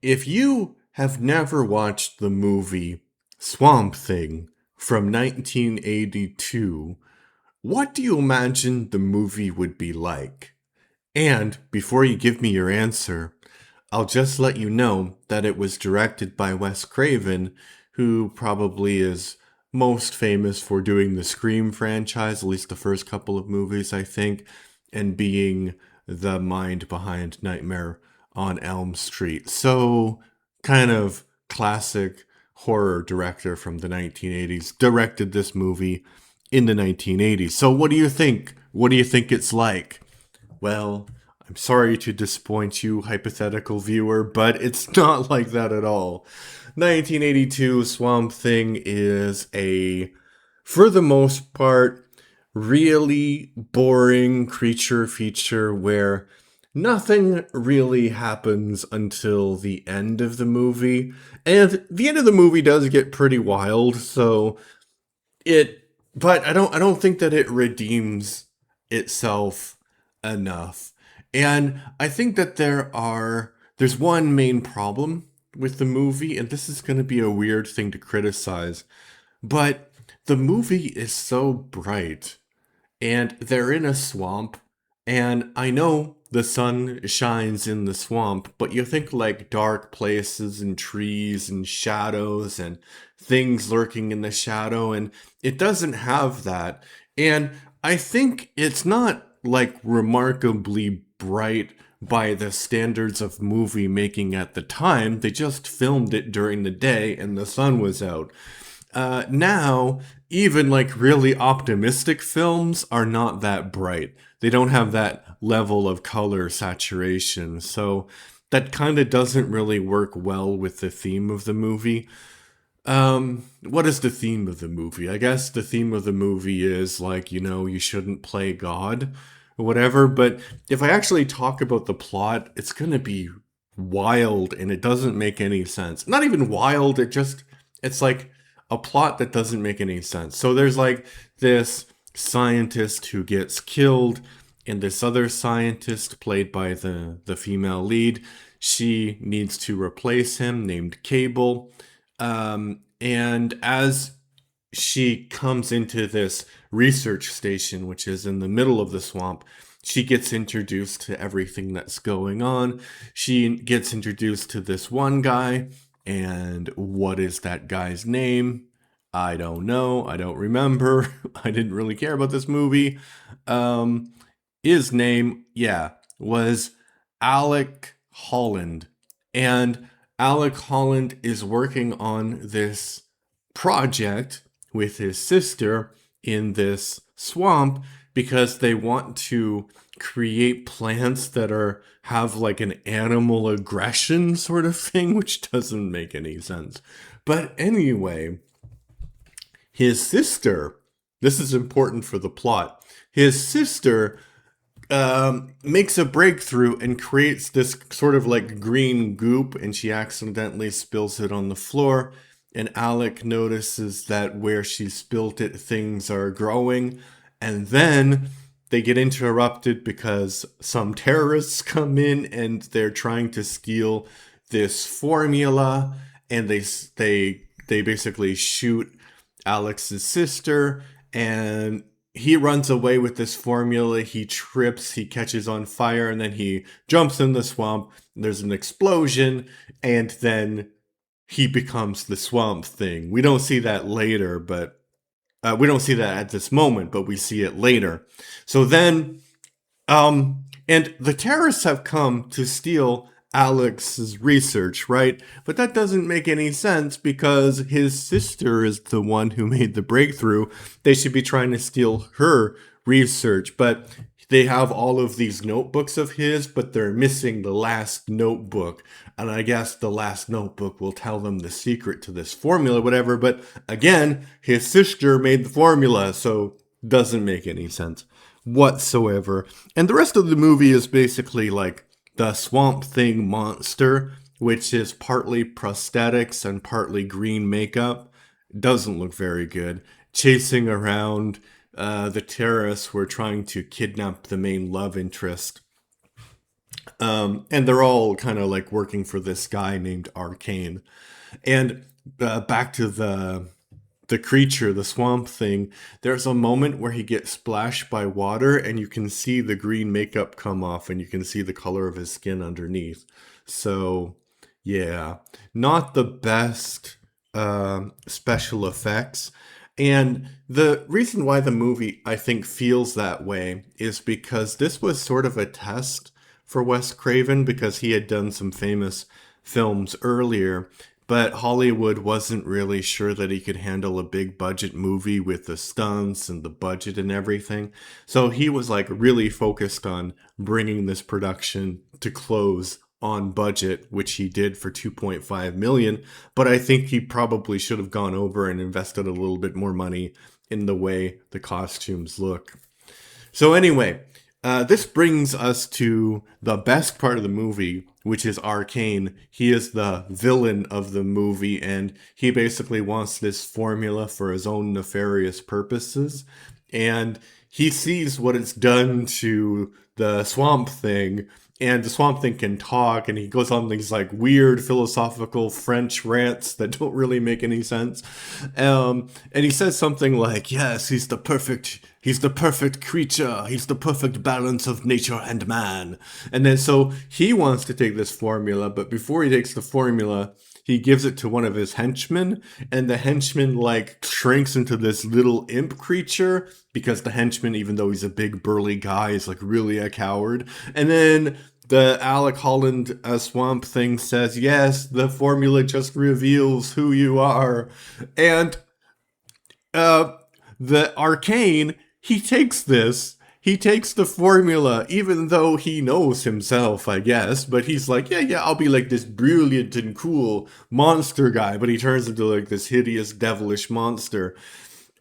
If you have never watched the movie Swamp Thing from 1982, what do you imagine the movie would be like? And before you give me your answer, I'll just let you know that it was directed by Wes Craven, who probably is most famous for doing the Scream franchise, at least the first couple of movies, I think, and being the mind behind Nightmare on Elm Street. So, kind of classic horror director from the 1980s directed this movie in the 1980s. So, what do you think? What do you think it's like? Well, I'm sorry to disappoint you, hypothetical viewer, but it's not like that at all. 1982 Swamp Thing is for the most part, really boring creature feature where nothing really happens until the end of the movie. And the end of the movie does get pretty wild, so but I don't think that it redeems itself enough. And I think that there's one main problem with the movie, and this is going to be a weird thing to criticize, but the movie is so bright and they're in a swamp, and I know the sun shines in the swamp, but you think like dark places and trees and shadows and things lurking in the shadow, and it doesn't have that. And I think it's not like remarkably bright by the standards of movie making at the time. They just filmed it during the day and the sun was out. Now, even like really optimistic films are not that bright. They don't have that level of color saturation. So that kind of doesn't really work well with the theme of the movie. What is the theme of the movie? I guess the theme of the movie is like, you shouldn't play God or whatever. But if I actually talk about the plot, it's going to be wild and it doesn't make any sense. Not even wild, it's like a plot that doesn't make any sense. So there's like this scientist who gets killed, and this other scientist, played by the female lead, she needs to replace him, named Cable. And as she comes into this research station, which is in the middle of the swamp, she gets introduced to everything that's going on. She gets introduced to this one guy, and what is that guy's name? I don't know. I don't remember. I didn't really care about this movie. Um, his name, yeah, was Alec Holland. And Alec Holland is working on this project with his sister in this swamp because they want to create plants that are have like an animal aggression sort of thing, which doesn't make any sense. But anyway, his sister, this is important for the plot. His sister makes a breakthrough and creates this sort of like green goop, and she accidentally spills it on the floor. And Alec notices that where she spilt it, things are growing. And then they get interrupted because some terrorists come in and they're trying to steal this formula. And they basically shoot Alex's sister, and he runs away with this formula. He trips, he catches on fire, and then he jumps in the swamp. There's an explosion, and then he becomes the Swamp Thing. We don't see that later, but we don't see that at this moment, but we see it later. So then, and the terrorists have come to steal Alex's research, right? But that doesn't make any sense because his sister is the one who made the breakthrough. They should be trying to steal her research, but they have all of these notebooks of his, but they're missing the last notebook. And I guess the last notebook will tell them the secret to this formula, whatever. But again, his sister made the formula, so doesn't make any sense whatsoever. And the rest of the movie is basically like the Swamp Thing monster, which is partly prosthetics and partly green makeup. Doesn't look very good. Chasing around the terrorists who are trying to kidnap the main love interest. And they're all kind of like working for this guy named Arcane. And back to the creature, the swamp thing, there's a moment where he gets splashed by water and you can see the green makeup come off and you can see the color of his skin underneath. So, yeah, not the best special effects. And the reason why the movie, I think, feels that way is because this was sort of a test for Wes Craven because he had done some famous films earlier, but Hollywood wasn't really sure that he could handle a big budget movie with the stunts and the budget and everything. So he was like really focused on bringing this production to close on budget, which he did for 2.5 million. But I think he probably should have gone over and invested a little bit more money in the way the costumes look. So anyway, this brings us to the best part of the movie, which is Arcane. He is the villain of the movie, and he basically wants this formula for his own nefarious purposes. And he sees what it's done to the Swamp Thing, and the Swamp Thing can talk, and he goes on these like weird philosophical French rants that don't really make any sense. And he says something like, "Yes, he's the perfect creature. He's the perfect balance of nature and man." And then so he wants to take this formula, but before he takes the formula, he gives it to one of his henchmen, and the henchman like shrinks into this little imp creature because the henchman, even though he's a big burly guy, is like really a coward. And then the Alec Holland Swamp Thing says, "Yes, the formula just reveals who you are." And uh, the Arcane, he takes the formula, even though he knows himself, I guess, but he's like, yeah, I'll be like this brilliant and cool monster guy, but he turns into like this hideous, devilish monster.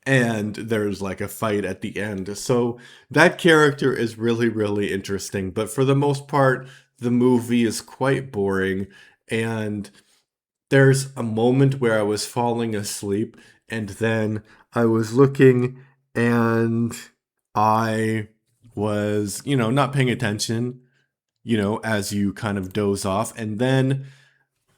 And there's like a fight at the end. So that character is really, really interesting. But for the most part, the movie is quite boring. And there's a moment where I was falling asleep, and then I was looking and I was, not paying attention, as you kind of doze off. And then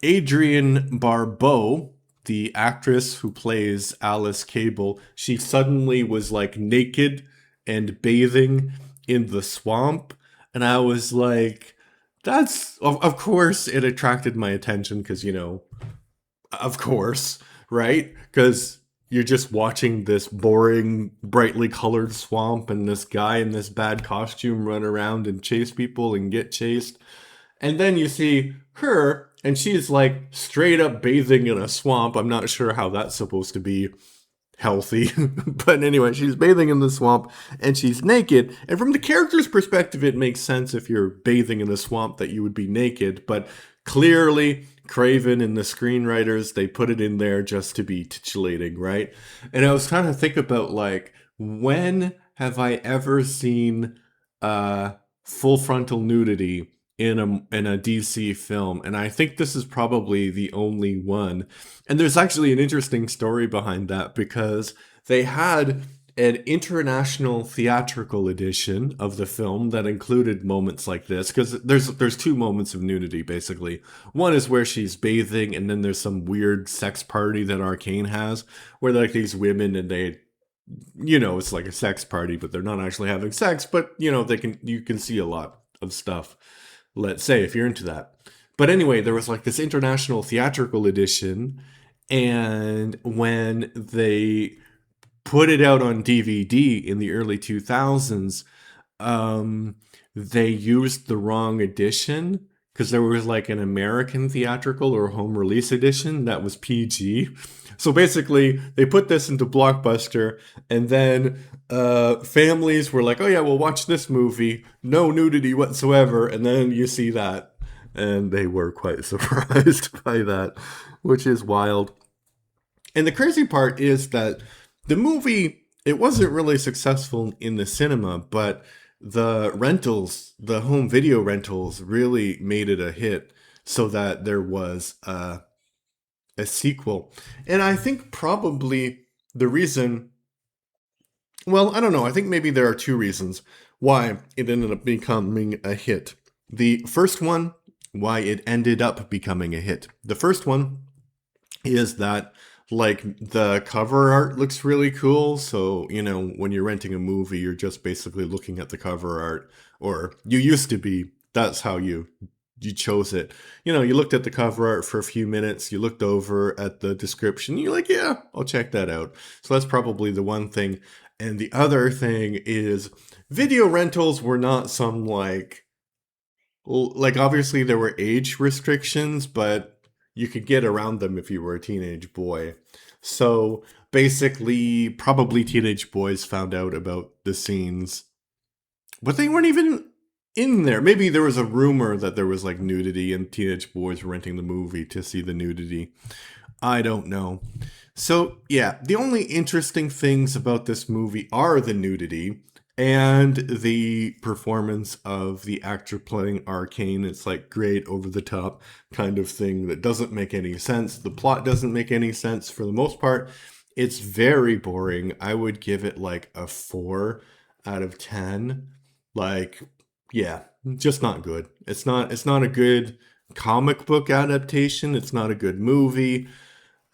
Adrienne Barbeau, the actress who plays Alice Cable, she suddenly was like naked and bathing in the swamp. And I was like, of course, it attracted my attention because, of course, right? Because you're just watching this boring, brightly colored swamp and this guy in this bad costume run around and chase people and get chased. And then you see her, and she's like straight up bathing in a swamp. I'm not sure how that's supposed to be healthy. But anyway, she's bathing in the swamp and she's naked. And from the character's perspective, it makes sense if you're bathing in a swamp that you would be naked. But clearly, Craven and the screenwriters, they put it in there just to be titillating, right? And I was trying to think about like, when have I ever seen full frontal nudity in a DC film, and I think this is probably the only one. And there's actually an interesting story behind that because they had an international theatrical edition of the film that included moments like this because there's two moments of nudity basically. One is where she's bathing, and then there's some weird sex party that Arcane has where like these women and they it's like a sex party, but they're not actually having sex, but you can see a lot of stuff, let's say, if you're into that. But anyway, there was like this international theatrical edition, and when they put it out on DVD in the early 2000s, they used the wrong edition because there was like an American theatrical or home release edition that was PG. So basically, they put this into Blockbuster, and then families were like, "Oh yeah, we'll watch this movie, no nudity whatsoever," and then you see that, and they were quite surprised by that, which is wild. And the crazy part is that the movie, it wasn't really successful in the cinema, but the rentals, the home video rentals, really made it a hit so that there was a sequel. And I think probably the reason, well, I don't know, I think maybe there are two reasons why it ended up becoming a hit. The first one, why it ended up becoming a hit. The first one is that like the cover art looks really cool. So, when you're renting a movie, you're just basically looking at the cover art, or you used to be. That's how you chose it. You looked at the cover art for a few minutes, you looked over at the description, you're like, yeah, I'll check that out. So that's probably the one thing. And the other thing is video rentals were not some like obviously there were age restrictions, but you could get around them if you were a teenage boy. So basically, probably teenage boys found out about the scenes, but they weren't even in there. Maybe there was a rumor that there was like nudity and teenage boys were renting the movie to see the nudity. I don't know. So, yeah, the only interesting things about this movie are the nudity and the performance of the actor playing Arcane. It's like great over the top kind of thing that doesn't make any sense. The plot doesn't make any sense for the most part. It's very boring. I would give it like a 4 out of 10. Like, yeah, just not good. It's not a good comic book adaptation. It's not a good movie.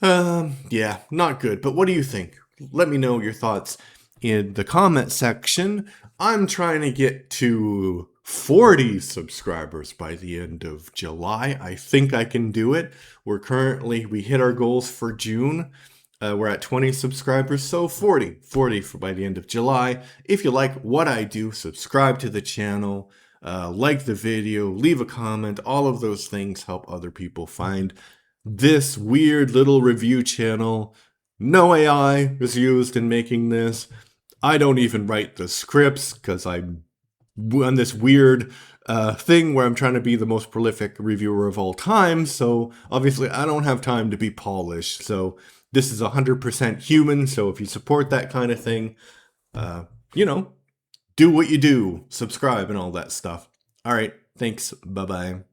Yeah, not good. But what do you think? Let me know your thoughts in the comment section. I'm trying to get to 40 subscribers by the end of July. I think I can do it. We hit our goals for June. We're at 20 subscribers, so 40 for by the end of July. If you like what I do, subscribe to the channel, like the video, leave a comment. All of those things help other people find this weird little review channel. No AI was used in making this. I don't even write the scripts because I'm on this weird thing where I'm trying to be the most prolific reviewer of all time. So obviously I don't have time to be polished. So this is 100% human. So if you support that kind of thing, uh, you know, do what you do, subscribe and all that stuff. All right. Thanks. Bye bye.